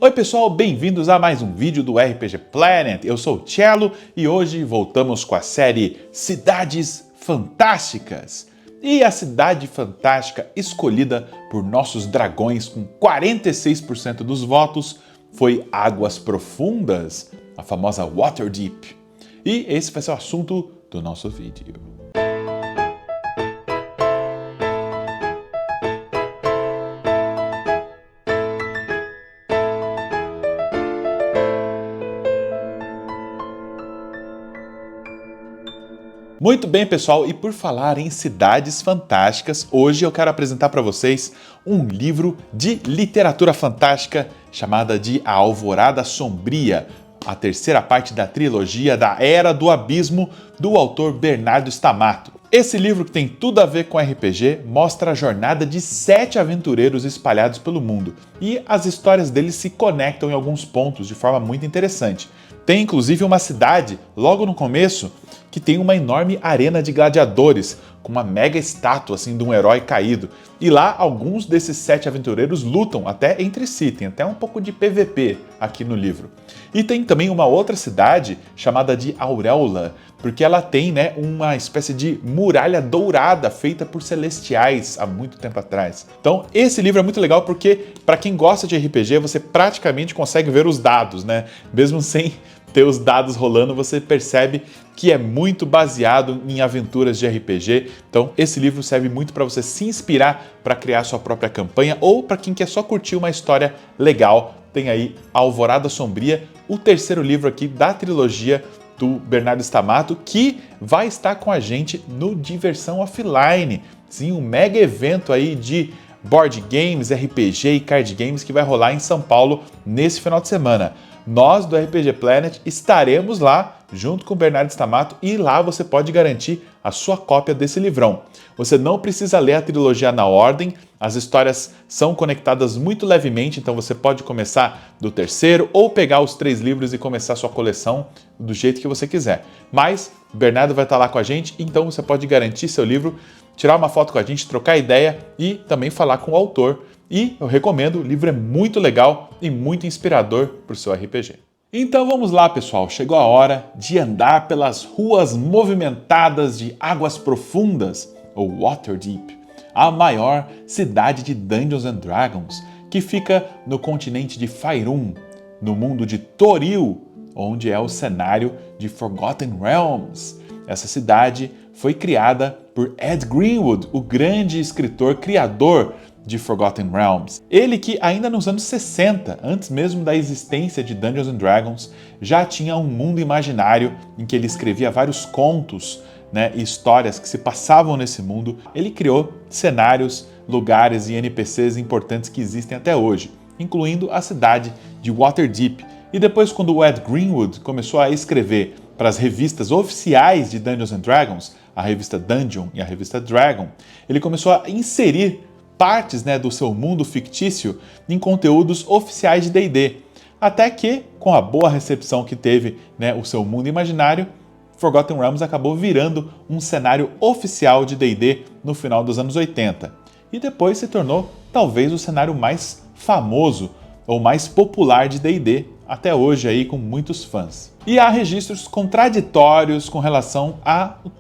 Oi pessoal, bem-vindos a mais um vídeo do RPG Planet. Eu sou o Cello e hoje voltamos com a série Cidades Fantásticas. E a cidade fantástica escolhida por nossos dragões com 46% dos votos foi Águas Profundas, a famosa Waterdeep. E esse vai ser o assunto do nosso vídeo. Muito bem, pessoal, e por falar em cidades fantásticas, hoje eu quero apresentar para vocês um livro de literatura fantástica chamada de A Alvorada Sombria, a terceira parte da trilogia da Era do Abismo, do autor Bernardo Stamato. Esse livro, que tem tudo a ver com RPG, mostra a jornada de 7 aventureiros espalhados pelo mundo, e as histórias deles se conectam em alguns pontos de forma muito interessante. Tem inclusive uma cidade, logo no começo, que tem uma enorme arena de gladiadores, com uma mega estátua assim, de um herói caído. E lá, alguns desses 7 aventureiros lutam até entre si, tem até um pouco de PVP aqui no livro. E tem também uma outra cidade chamada de Auréola, porque ela tem, uma espécie de muralha dourada feita por celestiais há muito tempo atrás. Então, esse livro é muito legal porque, para quem gosta de RPG, você praticamente consegue ver os dados, Mesmo sem ter os dados rolando, você percebe que é muito baseado em aventuras de RPG. Então, esse livro serve muito para você se inspirar para criar sua própria campanha ou para quem quer só curtir uma história legal. Tem aí A Alvorada Sombria, o terceiro livro aqui da trilogia do Bernardo Stamato, que vai estar com a gente no Diversão Offline. Sim, um mega evento aí de board games, RPG e card games que vai rolar em São Paulo nesse final de semana. Nós do RPG Planet estaremos lá junto com o Bernardo Stamato e lá você pode garantir a sua cópia desse livrão. Você não precisa ler a trilogia na ordem, as histórias são conectadas muito levemente, então você pode começar do terceiro ou pegar os 3 livros e começar a sua coleção do jeito que você quiser. Mas o Bernardo vai estar lá com a gente, então você pode garantir seu livro, tirar uma foto com a gente, trocar ideia e também falar com o autor. E eu recomendo, o livro é muito legal e muito inspirador para o seu RPG. Então vamos lá, pessoal, chegou a hora de andar pelas ruas movimentadas de Águas Profundas, ou Waterdeep, a maior cidade de Dungeons and Dragons, que fica no continente de Faerûn, no mundo de Toril, onde é o cenário de Forgotten Realms. Essa cidade foi criada por Ed Greenwood, o grande escritor criador de Forgotten Realms. Ele que ainda nos anos 60, antes mesmo da existência de Dungeons and Dragons, já tinha um mundo imaginário em que ele escrevia vários contos, e histórias que se passavam nesse mundo. Ele criou cenários, lugares e NPCs importantes que existem até hoje, incluindo a cidade de Waterdeep. E depois, quando o Ed Greenwood começou a escrever para as revistas oficiais de Dungeons and Dragons, a revista Dungeon e a revista Dragon, ele começou a inserir partes do seu mundo fictício em conteúdos oficiais de D&D. Até que, com a boa recepção que teve o seu mundo imaginário, Forgotten Realms acabou virando um cenário oficial de D&D no final dos anos 80. E depois se tornou talvez o cenário mais famoso ou mais popular de D&D, até hoje aí com muitos fãs. E há registros contraditórios com relação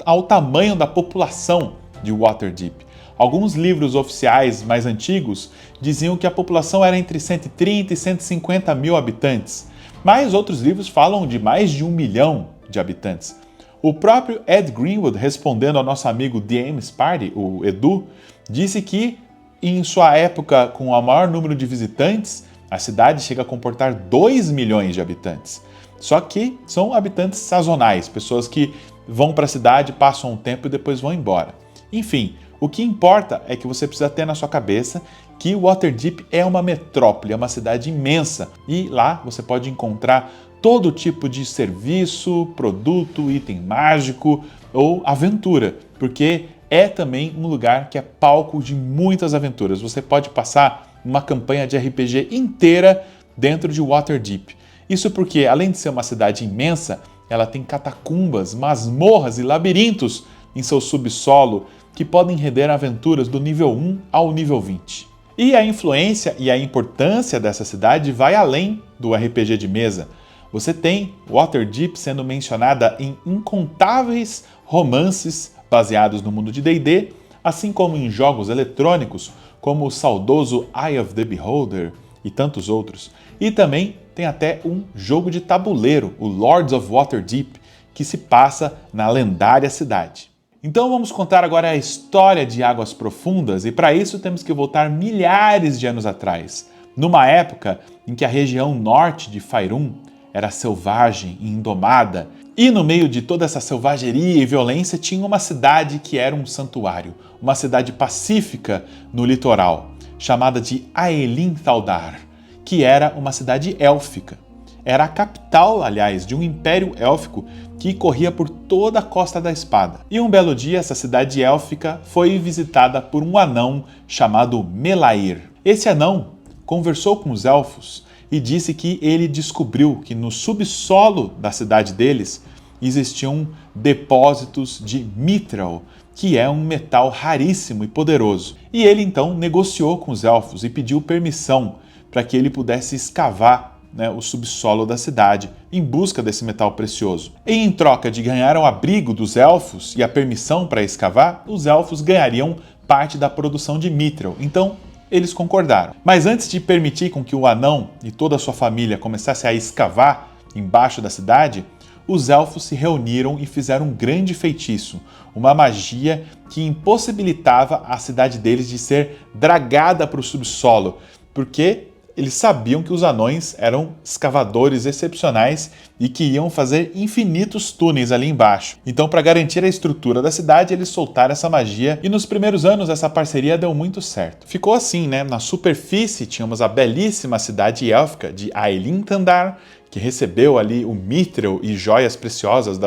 ao tamanho da população de Waterdeep. Alguns livros oficiais mais antigos diziam que a população era entre 130 e 150 mil habitantes, mas outros livros falam de mais de 1 milhão de habitantes. O próprio Ed Greenwood, respondendo ao nosso amigo DM's Party, o Edu, disse que em sua época com o maior número de visitantes, a cidade chega a comportar 2 milhões de habitantes. Só que são habitantes sazonais, pessoas que vão para a cidade, passam um tempo e depois vão embora. Enfim, o que importa é que você precisa ter na sua cabeça que Waterdeep é uma metrópole, é uma cidade imensa e lá você pode encontrar todo tipo de serviço, produto, item mágico ou aventura, porque é também um lugar que é palco de muitas aventuras. Você pode passar uma campanha de RPG inteira dentro de Waterdeep. Isso porque, além de ser uma cidade imensa, ela tem catacumbas, masmorras e labirintos em seu subsolo que podem render aventuras do nível 1 ao nível 20. E a influência e a importância dessa cidade vai além do RPG de mesa. Você tem Waterdeep sendo mencionada em incontáveis romances baseados no mundo de D&D, assim como em jogos eletrônicos como o saudoso Eye of the Beholder e tantos outros. E também tem até um jogo de tabuleiro, o Lords of Waterdeep, que se passa na lendária cidade. Então vamos contar agora a história de Águas Profundas e para isso temos que voltar milhares de anos atrás, numa época em que a região norte de Faerûn era selvagem e indomada e no meio de toda essa selvageria e violência tinha uma cidade que era um santuário, uma cidade pacífica no litoral, chamada de Aelin Thaldar, que era uma cidade élfica. Era a capital, aliás, de um império élfico que corria por toda a Costa da Espada. E um belo dia, essa cidade élfica foi visitada por um anão chamado Melair. Esse anão conversou com os elfos e disse que ele descobriu que no subsolo da cidade deles existiam depósitos de mithril, que é um metal raríssimo e poderoso. E ele então negociou com os elfos e pediu permissão para que ele pudesse escavar o subsolo da cidade, em busca desse metal precioso. E em troca de ganhar o abrigo dos elfos e a permissão para escavar, os elfos ganhariam parte da produção de mithril. Então, eles concordaram. Mas antes de permitir com que o anão e toda a sua família começassem a escavar embaixo da cidade, os elfos se reuniram e fizeram um grande feitiço, uma magia que impossibilitava a cidade deles de ser dragada para o subsolo, porque eles sabiam que os anões eram escavadores excepcionais e que iam fazer infinitos túneis ali embaixo. Então, para garantir a estrutura da cidade, eles soltaram essa magia e nos primeiros anos essa parceria deu muito certo. Ficou assim, né? Na superfície tínhamos a belíssima cidade élfica de Aelin Thaldar, que recebeu ali o mithril e joias preciosas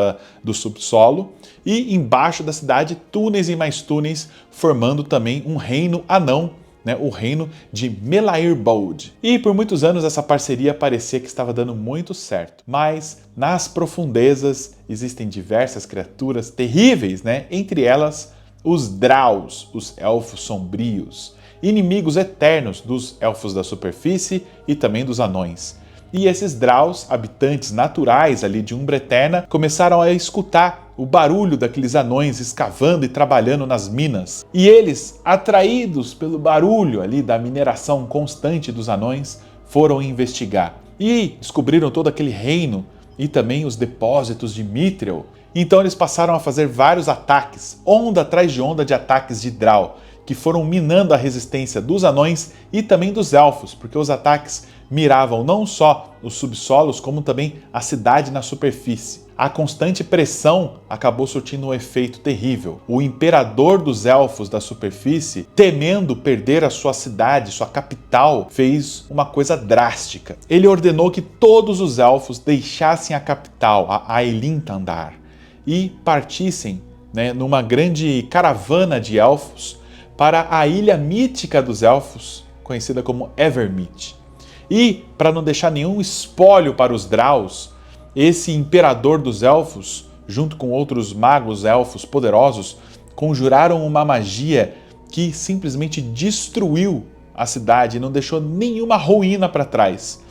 do subsolo, e embaixo da cidade túneis e mais túneis, formando também um reino anão, o reino de Melairbold. E por muitos anos essa parceria parecia que estava dando muito certo. Mas nas profundezas existem diversas criaturas terríveis, entre elas os Draus, os Elfos Sombrios, inimigos eternos dos Elfos da Superfície e também dos Anões. E esses Draus, habitantes naturais ali de Umbra Eterna, começaram a escutar o barulho daqueles anões escavando e trabalhando nas minas. E eles, atraídos pelo barulho ali da mineração constante dos anões, foram investigar. E descobriram todo aquele reino e também os depósitos de mithril. Então eles passaram a fazer vários ataques, onda atrás de onda de ataques de Drow, que foram minando a resistência dos anões e também dos elfos, porque os ataques miravam não só os subsolos, como também a cidade na superfície. A constante pressão acabou surtindo um efeito terrível. O imperador dos elfos da superfície, temendo perder a sua cidade, sua capital, fez uma coisa drástica. Ele ordenou que todos os elfos deixassem a capital, a Aelin Thaldar, e partissem numa grande caravana de elfos para a ilha mítica dos elfos, conhecida como Evermeet. E, para não deixar nenhum espólio para os Draus, esse imperador dos elfos, junto com outros magos elfos poderosos, conjuraram uma magia que simplesmente destruiu a cidade e não deixou nenhuma ruína para trás.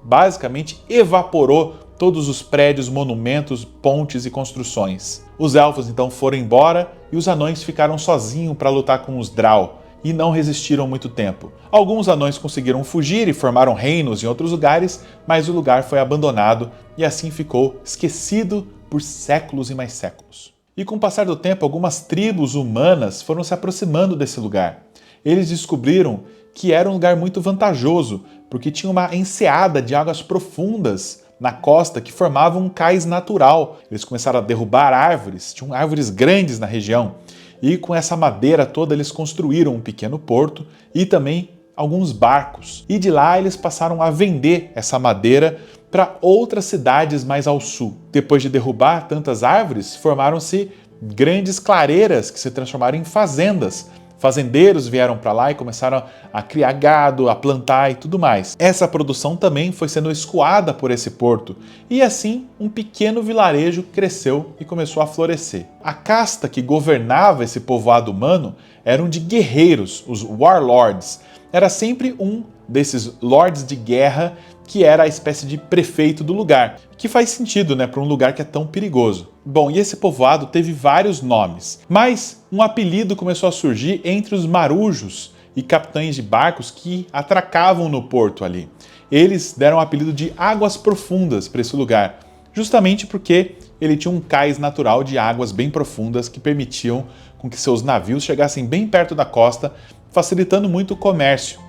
Basicamente, evaporou todos os prédios, monumentos, pontes e construções. Os elfos então foram embora e os anões ficaram sozinhos para lutar com os Drow e não resistiram muito tempo. Alguns anões conseguiram fugir e formaram reinos em outros lugares, mas o lugar foi abandonado e assim ficou esquecido por séculos e mais séculos. E com o passar do tempo, algumas tribos humanas foram se aproximando desse lugar. Eles descobriram que era um lugar muito vantajoso, porque tinha uma enseada de águas profundas na costa que formava um cais natural. Eles começaram a derrubar árvores, tinham árvores grandes na região, e com essa madeira toda eles construíram um pequeno porto e também alguns barcos. E de lá eles passaram a vender essa madeira para outras cidades mais ao sul. Depois de derrubar tantas árvores, formaram-se grandes clareiras que se transformaram em fazendas Fazendeiros vieram para lá e começaram a criar gado, a plantar e tudo mais. Essa produção também foi sendo escoada por esse porto, e assim um pequeno vilarejo cresceu e começou a florescer. A casta que governava esse povoado humano eram de guerreiros, os warlords. Era sempre um desses lords de guerra que era a espécie de prefeito do lugar, que faz sentido, né, para um lugar que é tão perigoso. Bom, e esse povoado teve vários nomes, mas um apelido começou a surgir entre os marujos e capitães de barcos que atracavam no porto ali. Eles deram o apelido de Águas Profundas para esse lugar, justamente porque ele tinha um cais natural de águas bem profundas que permitiam com que seus navios chegassem bem perto da costa, facilitando muito o comércio.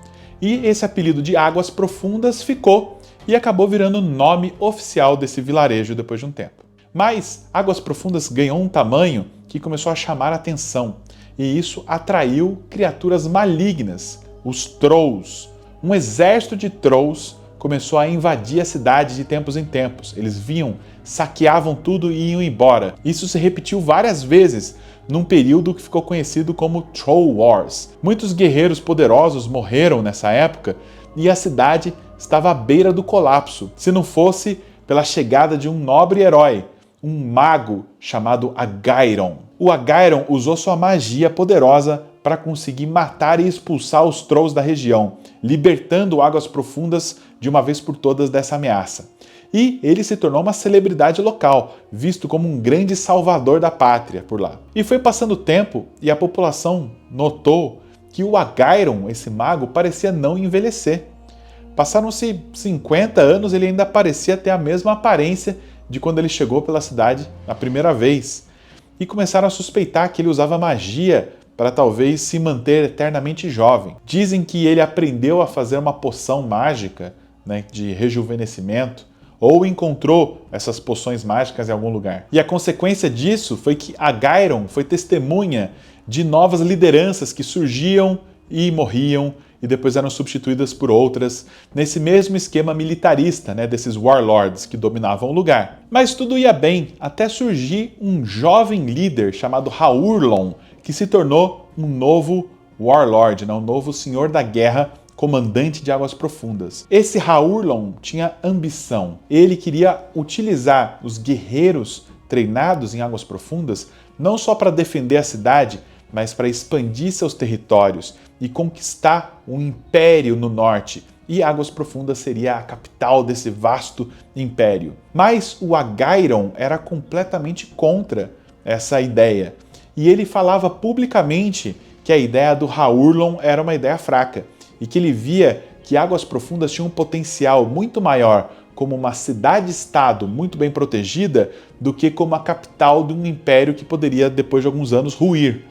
E esse apelido de Águas Profundas ficou e acabou virando o nome oficial desse vilarejo depois de um tempo. Mas Águas Profundas ganhou um tamanho que começou a chamar a atenção, e isso atraiu criaturas malignas, os Trolls. Um exército de Trolls começou a invadir a cidade de tempos em tempos. Eles vinham, saqueavam tudo e iam embora. Isso se repetiu várias vezes, num período que ficou conhecido como Troll Wars. Muitos guerreiros poderosos morreram nessa época e a cidade estava à beira do colapso, se não fosse pela chegada de um nobre herói, um mago chamado Agairon. O Agairon usou sua magia poderosa para conseguir matar e expulsar os Trolls da região, libertando Águas Profundas de uma vez por todas dessa ameaça. E ele se tornou uma celebridade local, visto como um grande salvador da pátria por lá. E foi passando o tempo e a população notou que o Agairon, esse mago, parecia não envelhecer. Passaram-se 50 anos e ele ainda parecia ter a mesma aparência de quando ele chegou pela cidade a primeira vez. E começaram a suspeitar que ele usava magia para talvez se manter eternamente jovem. Dizem que ele aprendeu a fazer uma poção mágica, né, de rejuvenescimento, ou encontrou essas poções mágicas em algum lugar. E a consequência disso foi que Agairon foi testemunha de novas lideranças que surgiam e morriam e depois eram substituídas por outras, nesse mesmo esquema militarista, né, desses warlords que dominavam o lugar. Mas tudo ia bem, até surgir um jovem líder chamado Haurlon, que se tornou um novo warlord, né, um novo senhor da guerra, comandante de Águas Profundas. Esse Haurlon tinha ambição. Ele queria utilizar os guerreiros treinados em Águas Profundas não só para defender a cidade, mas para expandir seus territórios e conquistar um império no norte. E Águas Profundas seria a capital desse vasto império. Mas o Agairon era completamente contra essa ideia. E ele falava publicamente que a ideia do Haurlon era uma ideia fraca e que ele via que Águas Profundas tinha um potencial muito maior como uma cidade-estado muito bem protegida do que como a capital de um império que poderia, depois de alguns anos, ruir.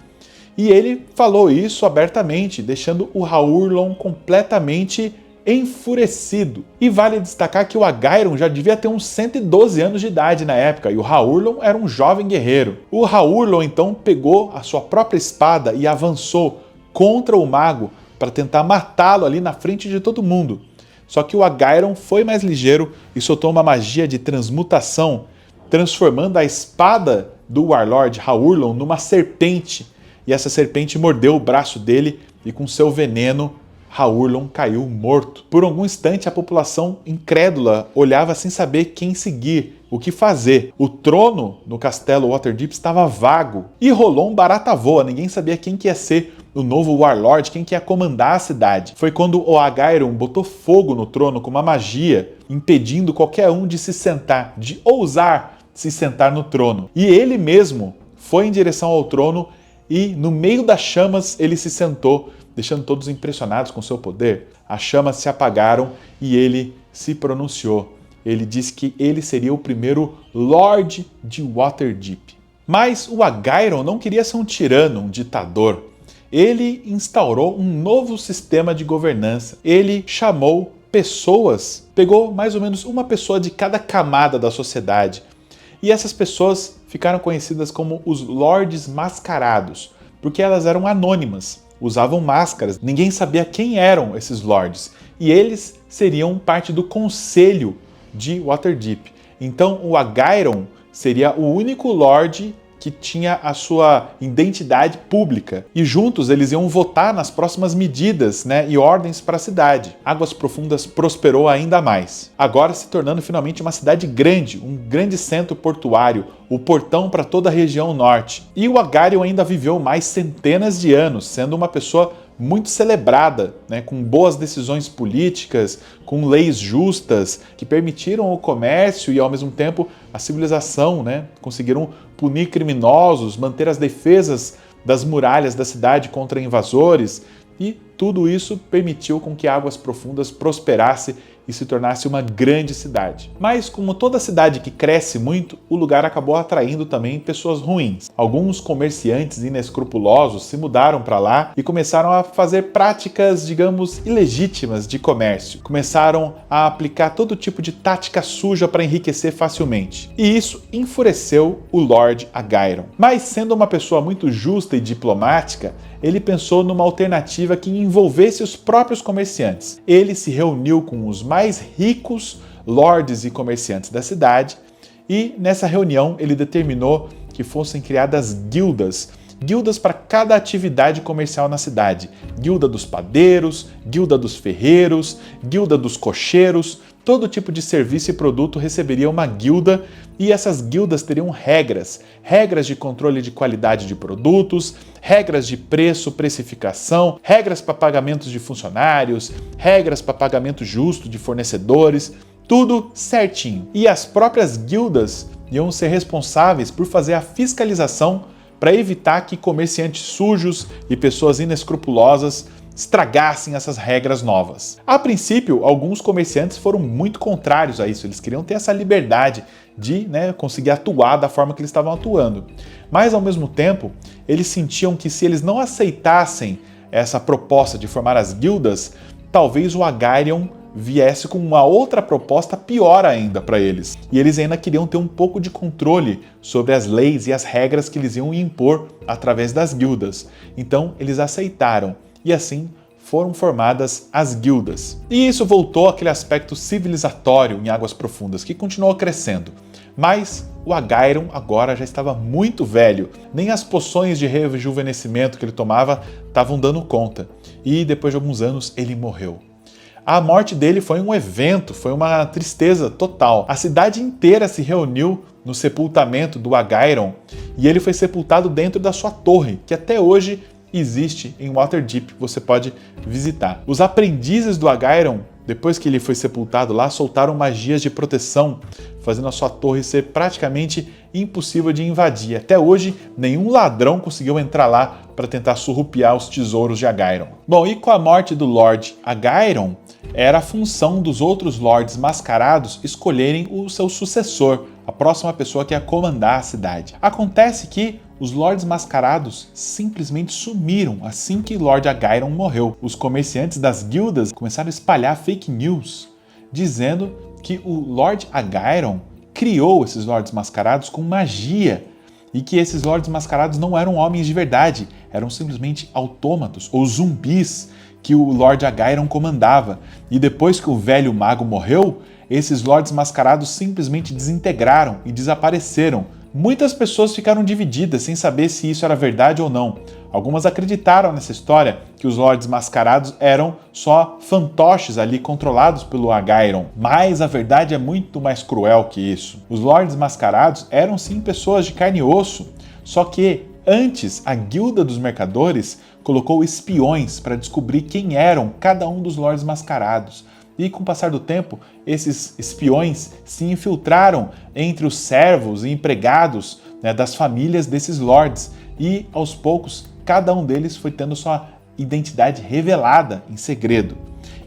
E ele falou isso abertamente, deixando o Haurlon completamente enfurecido. E vale destacar que o Agairon já devia ter uns 112 anos de idade na época, e o Haurlon era um jovem guerreiro. O Haurlon então pegou a sua própria espada e avançou contra o mago para tentar matá-lo ali na frente de todo mundo. Só que o Agairon foi mais ligeiro e soltou uma magia de transmutação, transformando a espada do Warlord Haurlon numa serpente. E essa serpente mordeu o braço dele e com seu veneno, Haurlon caiu morto. Por algum instante, a população incrédula olhava sem saber quem seguir, o que fazer. O trono no castelo Waterdeep estava vago e rolou um barata-voa, ninguém sabia quem que ia ser o novo Warlord, quem que ia comandar a cidade. Foi quando o Agairon botou fogo no trono com uma magia, impedindo qualquer um de se sentar, de ousar se sentar no trono. E ele mesmo foi em direção ao trono e, no meio das chamas, ele se sentou, deixando todos impressionados com seu poder. As chamas se apagaram e ele se pronunciou. Ele disse que ele seria o primeiro Lorde de Waterdeep. Mas o Agairon não queria ser um tirano, um ditador. Ele instaurou um novo sistema de governança. Ele chamou pessoas, pegou mais ou menos uma pessoa de cada camada da sociedade. E essas pessoas ficaram conhecidas como os Lordes Mascarados, porque elas eram anônimas, usavam máscaras, ninguém sabia quem eram esses Lords. E eles seriam parte do conselho de Waterdeep. Então o Agairon seria o único Lorde que tinha a sua identidade pública. E juntos eles iam votar nas próximas medidas, né, e ordens para a cidade. Águas Profundas prosperou ainda mais, agora se tornando finalmente uma cidade grande, um grande centro portuário, o portão para toda a região norte. E o Agarion ainda viveu mais centenas de anos, sendo uma pessoa muito celebrada, né, com boas decisões políticas, com leis justas que permitiram o comércio e, ao mesmo tempo, a civilização, né, conseguiram punir criminosos, manter as defesas das muralhas da cidade contra invasores, e tudo isso permitiu com que Águas Profundas prosperasse e se tornasse uma grande cidade. Mas, como toda cidade que cresce muito, o lugar acabou atraindo também pessoas ruins. Alguns comerciantes inescrupulosos se mudaram para lá e começaram a fazer práticas, digamos, ilegítimas de comércio. Começaram a aplicar todo tipo de tática suja para enriquecer facilmente. E isso enfureceu o Lord Agairon. Mas, sendo uma pessoa muito justa e diplomática, ele pensou numa alternativa que envolvesse os próprios comerciantes. Ele se reuniu com os mais ricos lords e comerciantes da cidade e, nessa reunião, ele determinou que fossem criadas guildas para cada atividade comercial na cidade. Guilda dos padeiros, guilda dos ferreiros, guilda dos cocheiros. Todo tipo de serviço e produto receberia uma guilda e essas guildas teriam regras de controle de qualidade de produtos, regras de preço, precificação, regras para pagamentos de funcionários, regras para pagamento justo de fornecedores, tudo certinho. E as próprias guildas iam ser responsáveis por fazer a fiscalização para evitar que comerciantes sujos e pessoas inescrupulosas estragassem essas regras novas. A princípio, alguns comerciantes foram muito contrários a isso, eles queriam ter essa liberdade de, conseguir atuar da forma que eles estavam atuando. Mas, ao mesmo tempo, eles sentiam que se eles não aceitassem essa proposta de formar as guildas, talvez o Agarion viesse com uma outra proposta pior ainda para eles. E eles ainda queriam ter um pouco de controle sobre as leis e as regras que eles iam impor através das guildas. Então, eles aceitaram. E assim foram formadas as guildas. E isso voltou àquele aspecto civilizatório em Águas Profundas, que continuou crescendo. Mas o Agairon agora já estava muito velho, nem as poções de rejuvenescimento que ele tomava estavam dando conta. E depois de alguns anos ele morreu. A morte dele foi um evento, foi uma tristeza total. A cidade inteira se reuniu no sepultamento do Agairon e ele foi sepultado dentro da sua torre, que até hoje existe em Waterdeep, você pode visitar. Os aprendizes do Agairon, depois que ele foi sepultado lá, soltaram magias de proteção, fazendo a sua torre ser praticamente impossível de invadir. Até hoje, nenhum ladrão conseguiu entrar lá para tentar surrupiar os tesouros de Agairon. Bom, e com a morte do Lord Agairon, era a função dos outros Lords Mascarados escolherem o seu sucessor, a próxima pessoa que ia comandar a cidade. Acontece que os Lords Mascarados simplesmente sumiram assim que Lord Agairon morreu. Os comerciantes das guildas começaram a espalhar fake news, dizendo que o Lord Agairon criou esses Lords Mascarados com magia e que esses Lords Mascarados não eram homens de verdade, eram simplesmente autômatos ou zumbis que o Lord Agairon comandava. E depois que o velho mago morreu, esses Lords Mascarados simplesmente desintegraram e desapareceram. Muitas pessoas ficaram divididas sem saber se isso era verdade ou não. Algumas acreditaram nessa história que os Lords Mascarados eram só fantoches ali controlados pelo Agairon. Mas a verdade é muito mais cruel que isso. Os Lords Mascarados eram sim pessoas de carne e osso, só que antes a Guilda dos Mercadores colocou espiões para descobrir quem eram cada um dos Lords Mascarados. E com o passar do tempo, esses espiões se infiltraram entre os servos e empregados, das famílias desses lords. E, aos poucos, cada um deles foi tendo sua identidade revelada em segredo.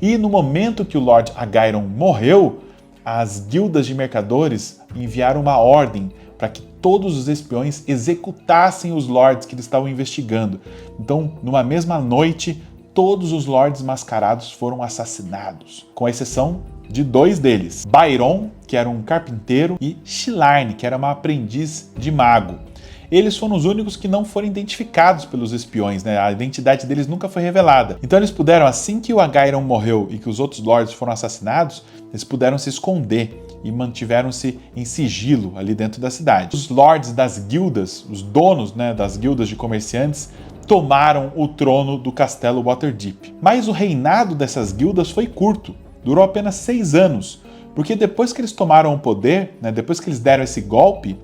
E no momento que o Lord Agairon morreu, as guildas de mercadores enviaram uma ordem para que todos os espiões executassem os lords que eles estavam investigando. Então, numa mesma noite, todos os Lords Mascarados foram assassinados, com exceção de 2 deles, Byron, que era um carpinteiro, e Shilarne, que era uma aprendiz de mago. Eles foram os únicos que não foram identificados pelos espiões, a identidade deles nunca foi revelada. Então eles puderam, assim que o Agairon morreu e que os outros Lords foram assassinados, eles puderam se esconder e mantiveram-se em sigilo ali dentro da cidade. Os lords das guildas, os donos, né, das guildas de comerciantes, tomaram o trono do castelo Waterdeep. Mas o reinado dessas guildas foi curto, durou apenas 6 anos, porque depois que eles tomaram o poder, né, depois que eles deram esse golpe,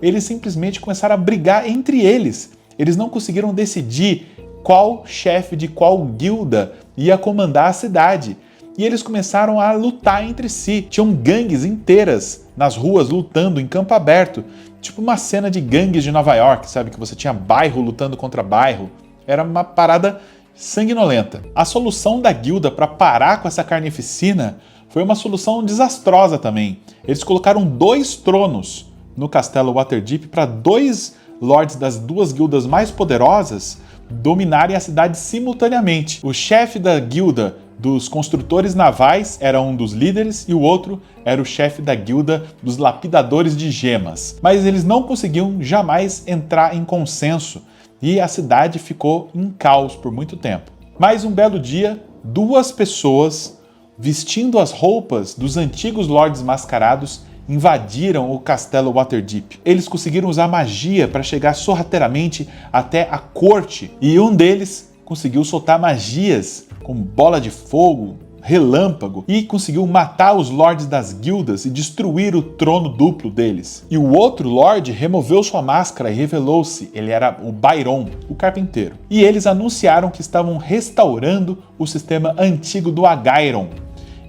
eles simplesmente começaram a brigar entre eles. Eles não conseguiram decidir qual chefe de qual guilda ia comandar a cidade. E eles começaram a lutar entre si. Tinham gangues inteiras nas ruas lutando em campo aberto. Tipo uma cena de gangues de Nova York, sabe? Que você tinha bairro lutando contra bairro. Era uma parada sanguinolenta. A solução da guilda para parar com essa carnificina foi uma solução desastrosa também. Eles colocaram 2 tronos no castelo Waterdeep para 2 lords das 2 guildas mais poderosas dominarem a cidade simultaneamente. O chefe da guilda dos construtores navais era um dos líderes e o outro era o chefe da guilda dos lapidadores de gemas. Mas eles não conseguiam jamais entrar em consenso e a cidade ficou em caos por muito tempo. Mas um belo dia, 2 pessoas vestindo as roupas dos antigos lords mascarados invadiram o castelo Waterdeep. Eles conseguiram usar magia para chegar sorrateiramente até a corte e um deles conseguiu soltar magias com bola de fogo, relâmpago e conseguiu matar os lords das guildas e destruir o trono duplo deles. E o outro lord removeu sua máscara e revelou-se, ele era o Byron, o carpinteiro. E eles anunciaram que estavam restaurando o sistema antigo do Agairon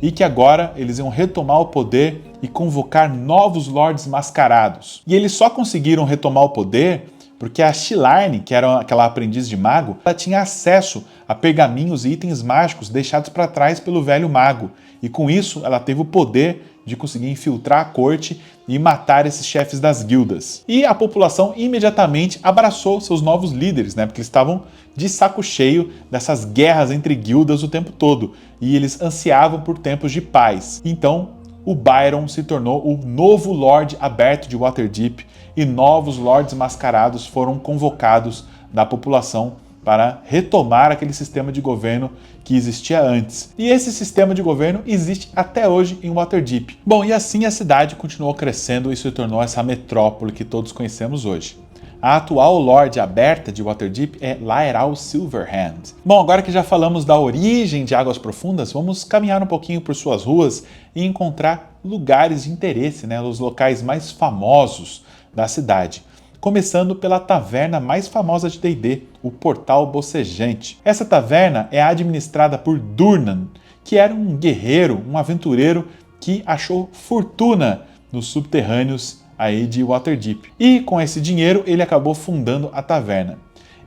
e que agora eles iam retomar o poder e convocar novos lords mascarados. E eles só conseguiram retomar o poder porque a Shilarne, que era aquela aprendiz de mago, ela tinha acesso a pergaminhos e itens mágicos deixados para trás pelo velho mago. E com isso, ela teve o poder de conseguir infiltrar a corte e matar esses chefes das guildas. E a população imediatamente abraçou seus novos líderes, né? Porque eles estavam de saco cheio dessas guerras entre guildas o tempo todo. E eles ansiavam por tempos de paz. Então, o Byron se tornou o novo Lorde aberto de Waterdeep e novos Lords mascarados foram convocados da população para retomar aquele sistema de governo que existia antes. E esse sistema de governo existe até hoje em Waterdeep. Bom, e assim a cidade continuou crescendo e se tornou essa metrópole que todos conhecemos hoje. A atual Lorde aberta de Waterdeep é Laeral Silverhand. Bom, agora que já falamos da origem de Águas Profundas, vamos caminhar um pouquinho por suas ruas e encontrar lugares de interesse, né? Os locais mais famosos da cidade. Começando pela taverna mais famosa de D&D, o Portal Bocejante. Essa taverna é administrada por Durnan, que era um guerreiro, um aventureiro que achou fortuna nos subterrâneos aí de Waterdeep. E com esse dinheiro ele acabou fundando a taverna.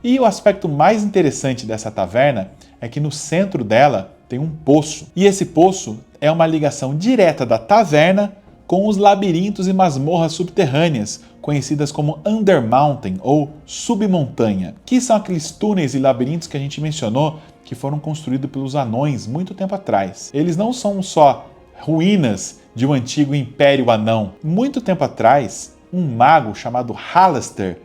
E o aspecto mais interessante dessa taverna é que no centro dela tem um poço. E esse poço é uma ligação direta da taverna com os labirintos e masmorras subterrâneas, conhecidas como Undermountain ou Submontanha, que são aqueles túneis e labirintos que a gente mencionou que foram construídos pelos anões muito tempo atrás. Eles não são só ruínas de um antigo império anão. Muito tempo atrás, um mago chamado Halaster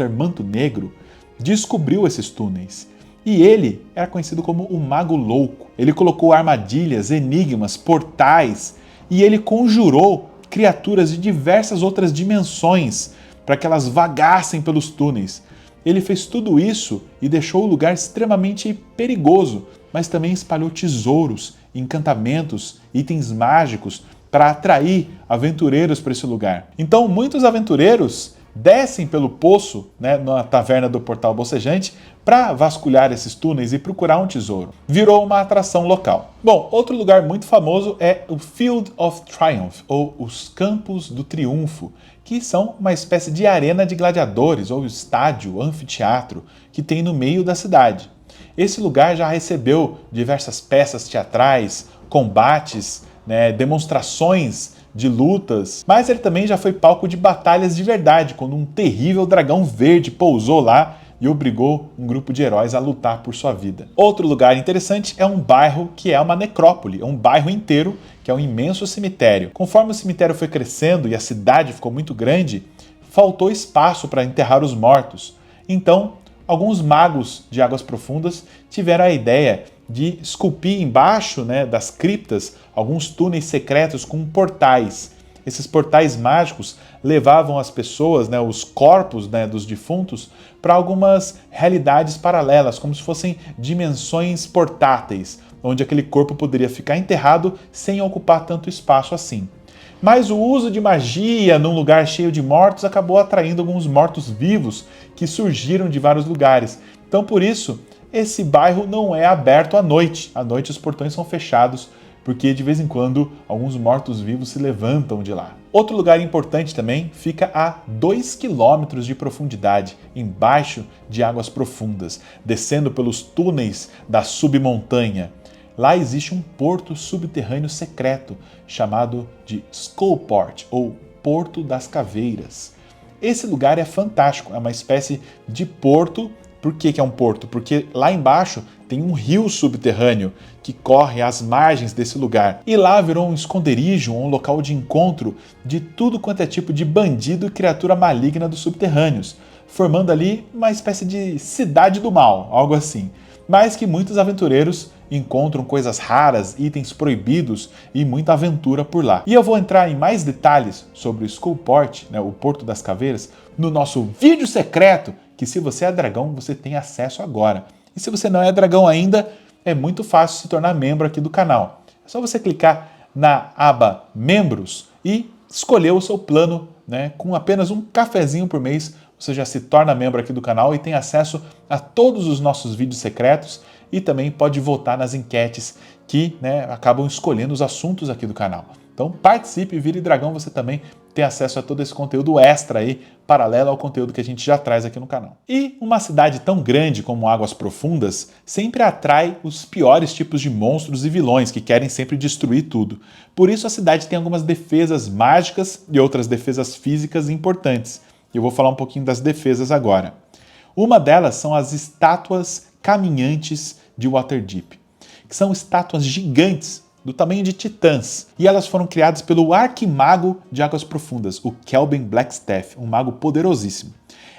Manto Negro, descobriu esses túneis. E ele era conhecido como o Mago Louco. Ele colocou armadilhas, enigmas, portais e ele conjurou criaturas de diversas outras dimensões para que elas vagassem pelos túneis. Ele fez tudo isso e deixou o lugar extremamente perigoso, mas também espalhou tesouros, encantamentos, itens mágicos para atrair aventureiros para esse lugar. Então, muitos aventureiros descem pelo poço, né, na taverna do Portal Bocejante, para vasculhar esses túneis e procurar um tesouro. Virou uma atração local. Bom, outro lugar muito famoso é o Field of Triumph, ou os Campos do Triunfo, que são uma espécie de arena de gladiadores, ou estádio, anfiteatro, que tem no meio da cidade. Esse lugar já recebeu diversas peças teatrais, combates, né, demonstrações de lutas, mas ele também já foi palco de batalhas de verdade, quando um terrível dragão verde pousou lá e obrigou um grupo de heróis a lutar por sua vida. Outro lugar interessante é um bairro que é uma necrópole, é um bairro inteiro que é um imenso cemitério. Conforme o cemitério foi crescendo e a cidade ficou muito grande, faltou espaço para enterrar os mortos. Então, alguns magos de Águas Profundas tiveram a ideia de esculpir embaixo, né, das criptas alguns túneis secretos com portais. Esses portais mágicos levavam as pessoas, né, os corpos, né, dos defuntos, para algumas realidades paralelas, como se fossem dimensões portáteis, onde aquele corpo poderia ficar enterrado sem ocupar tanto espaço assim. Mas o uso de magia num lugar cheio de mortos acabou atraindo alguns mortos-vivos que surgiram de vários lugares. Então, por isso, esse bairro não é aberto à noite. À noite os portões são fechados, porque de vez em quando alguns mortos-vivos se levantam de lá. Outro lugar importante também fica a 2 quilômetros de profundidade, embaixo de águas profundas, descendo pelos túneis da submontanha. Lá existe um porto subterrâneo secreto, chamado de Skullport, ou Porto das Caveiras. Esse lugar é fantástico, é uma espécie de porto. Por que é um porto? Porque lá embaixo tem um rio subterrâneo que corre às margens desse lugar. E lá virou um esconderijo, um local de encontro de tudo quanto é tipo de bandido e criatura maligna dos subterrâneos, formando ali uma espécie de cidade do mal, algo assim. Mas que muitos aventureiros encontram coisas raras, itens proibidos e muita aventura por lá. E eu vou entrar em mais detalhes sobre o Skullport, né, o Porto das Caveiras, no nosso vídeo secreto, que se você é dragão, você tem acesso agora. E se você não é dragão ainda, é muito fácil se tornar membro aqui do canal. É só você clicar na aba Membros e escolher o seu plano, né, com apenas um cafezinho por mês. Você já se torna membro aqui do canal e tem acesso a todos os nossos vídeos secretos e também pode votar nas enquetes que, né, acabam escolhendo os assuntos aqui do canal. Então participe, vire dragão, você também tem acesso a todo esse conteúdo extra aí, paralelo ao conteúdo que a gente já traz aqui no canal. E uma cidade tão grande como Águas Profundas sempre atrai os piores tipos de monstros e vilões que querem sempre destruir tudo. Por isso a cidade tem algumas defesas mágicas e outras defesas físicas importantes. Eu vou falar um pouquinho das defesas agora. Uma delas são as estátuas caminhantes de Waterdeep, que são estátuas gigantes do tamanho de titãs, e elas foram criadas pelo arquimago de Águas Profundas, o Kelben Blackstaff, um mago poderosíssimo.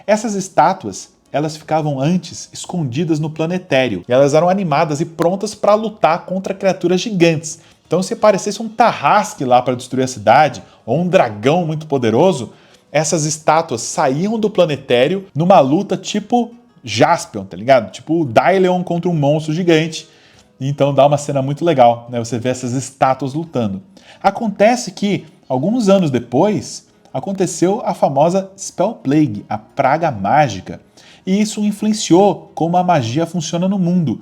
Essas estátuas, elas ficavam antes escondidas no planetério, e elas eram animadas e prontas para lutar contra criaturas gigantes. Então se aparecesse um Tarrasque lá para destruir a cidade, ou um dragão muito poderoso, essas estátuas saíam do planetério numa luta tipo Jaspion, tá ligado? Tipo o Dailion contra um monstro gigante. Então dá uma cena muito legal, né? Você vê essas estátuas lutando. Acontece que, alguns anos depois, aconteceu a famosa Spell Plague, a praga mágica. E isso influenciou como a magia funciona no mundo.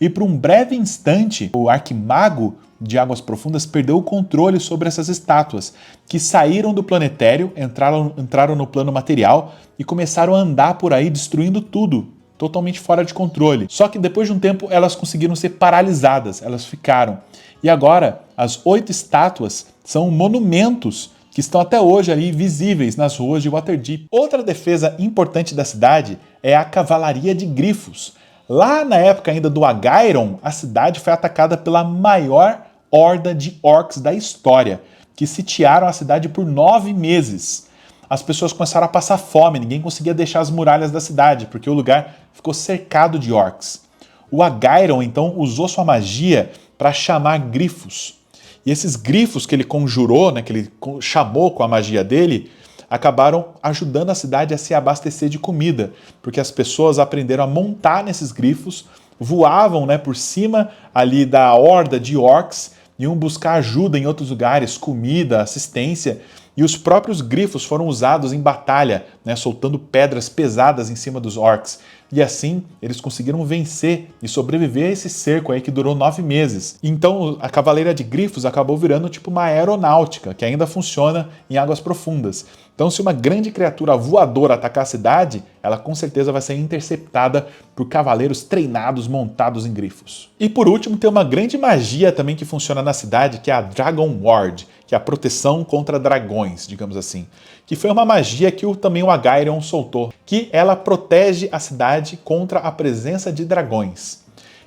E por um breve instante, o arquimago de Águas Profundas perdeu o controle sobre essas estátuas, que saíram do planetério, entraram no plano material e começaram a andar por aí destruindo tudo, totalmente fora de controle. Só que depois de um tempo elas conseguiram ser paralisadas, elas ficaram. E agora as 8 estátuas são monumentos que estão até hoje ali visíveis nas ruas de Waterdeep. Outra defesa importante da cidade é a Cavalaria de Grifos. Lá na época ainda do Agairon, a cidade foi atacada pela maior horda de orcs da história, que sitiaram a cidade por 9 meses. As pessoas começaram a passar fome, ninguém conseguia deixar as muralhas da cidade, porque o lugar ficou cercado de orcs. O Agairon, então, usou sua magia para chamar grifos. E esses grifos que ele conjurou, né, que ele chamou com a magia dele, acabaram ajudando a cidade a se abastecer de comida, porque as pessoas aprenderam a montar nesses grifos, voavam, né, por cima ali da horda de orcs, iam buscar ajuda em outros lugares, comida, assistência, e os próprios grifos foram usados em batalha, né, soltando pedras pesadas em cima dos orcs. E assim eles conseguiram vencer e sobreviver a esse cerco aí que durou 9 meses. Então a Cavaleira de Grifos acabou virando tipo uma aeronáutica, que ainda funciona em Águas Profundas. Então se uma grande criatura voadora atacar a cidade, ela com certeza vai ser interceptada por cavaleiros treinados montados em grifos. E por último tem uma grande magia também que funciona na cidade, que é a Dragon Ward, que é a proteção contra dragões, digamos assim. Que foi uma magia que também o Agairon soltou, que ela protege a cidade contra a presença de dragões.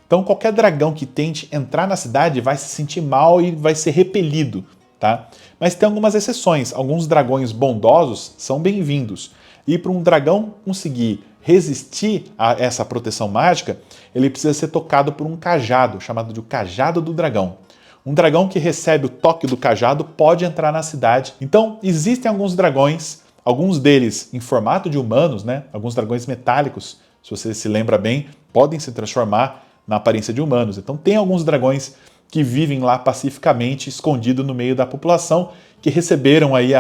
Então qualquer dragão que tente entrar na cidade vai se sentir mal e vai ser repelido, tá? Mas tem algumas exceções, alguns dragões bondosos são bem-vindos. E para um dragão conseguir resistir a essa proteção mágica, ele precisa ser tocado por um cajado, chamado de Cajado do Dragão. Um dragão que recebe o toque do cajado pode entrar na cidade. Então, existem alguns dragões, alguns deles em formato de humanos, né? Alguns dragões metálicos, se você se lembra bem, podem se transformar na aparência de humanos. Então, tem alguns dragões que vivem lá pacificamente, escondidos no meio da população, que receberam aí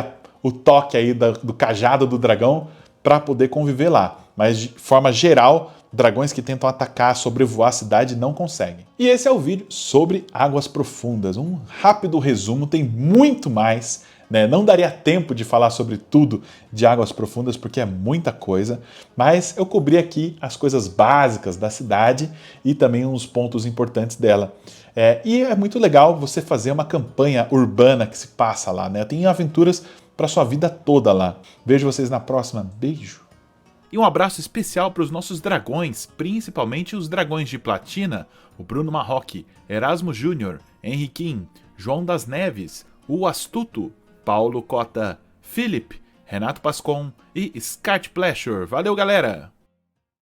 o toque aí do cajado do dragão para poder conviver lá. Mas, de forma geral, dragões que tentam atacar, sobrevoar a cidade não conseguem. E esse é o vídeo sobre Águas Profundas. Um rápido resumo, tem muito mais, né? Não daria tempo de falar sobre tudo de Águas Profundas, porque é muita coisa, mas eu cobri aqui as coisas básicas da cidade e também uns pontos importantes dela. E é muito legal você fazer uma campanha urbana que se passa lá, né? Tem aventuras para sua vida toda lá. Vejo vocês na próxima. Beijo! E um abraço especial para os nossos dragões, principalmente os dragões de platina, o Bruno Marroque, Erasmo Júnior, Henriquim, João das Neves, o Astuto, Paulo Cota, Felipe, Renato Pascon e Scat Pleasure. Valeu, galera!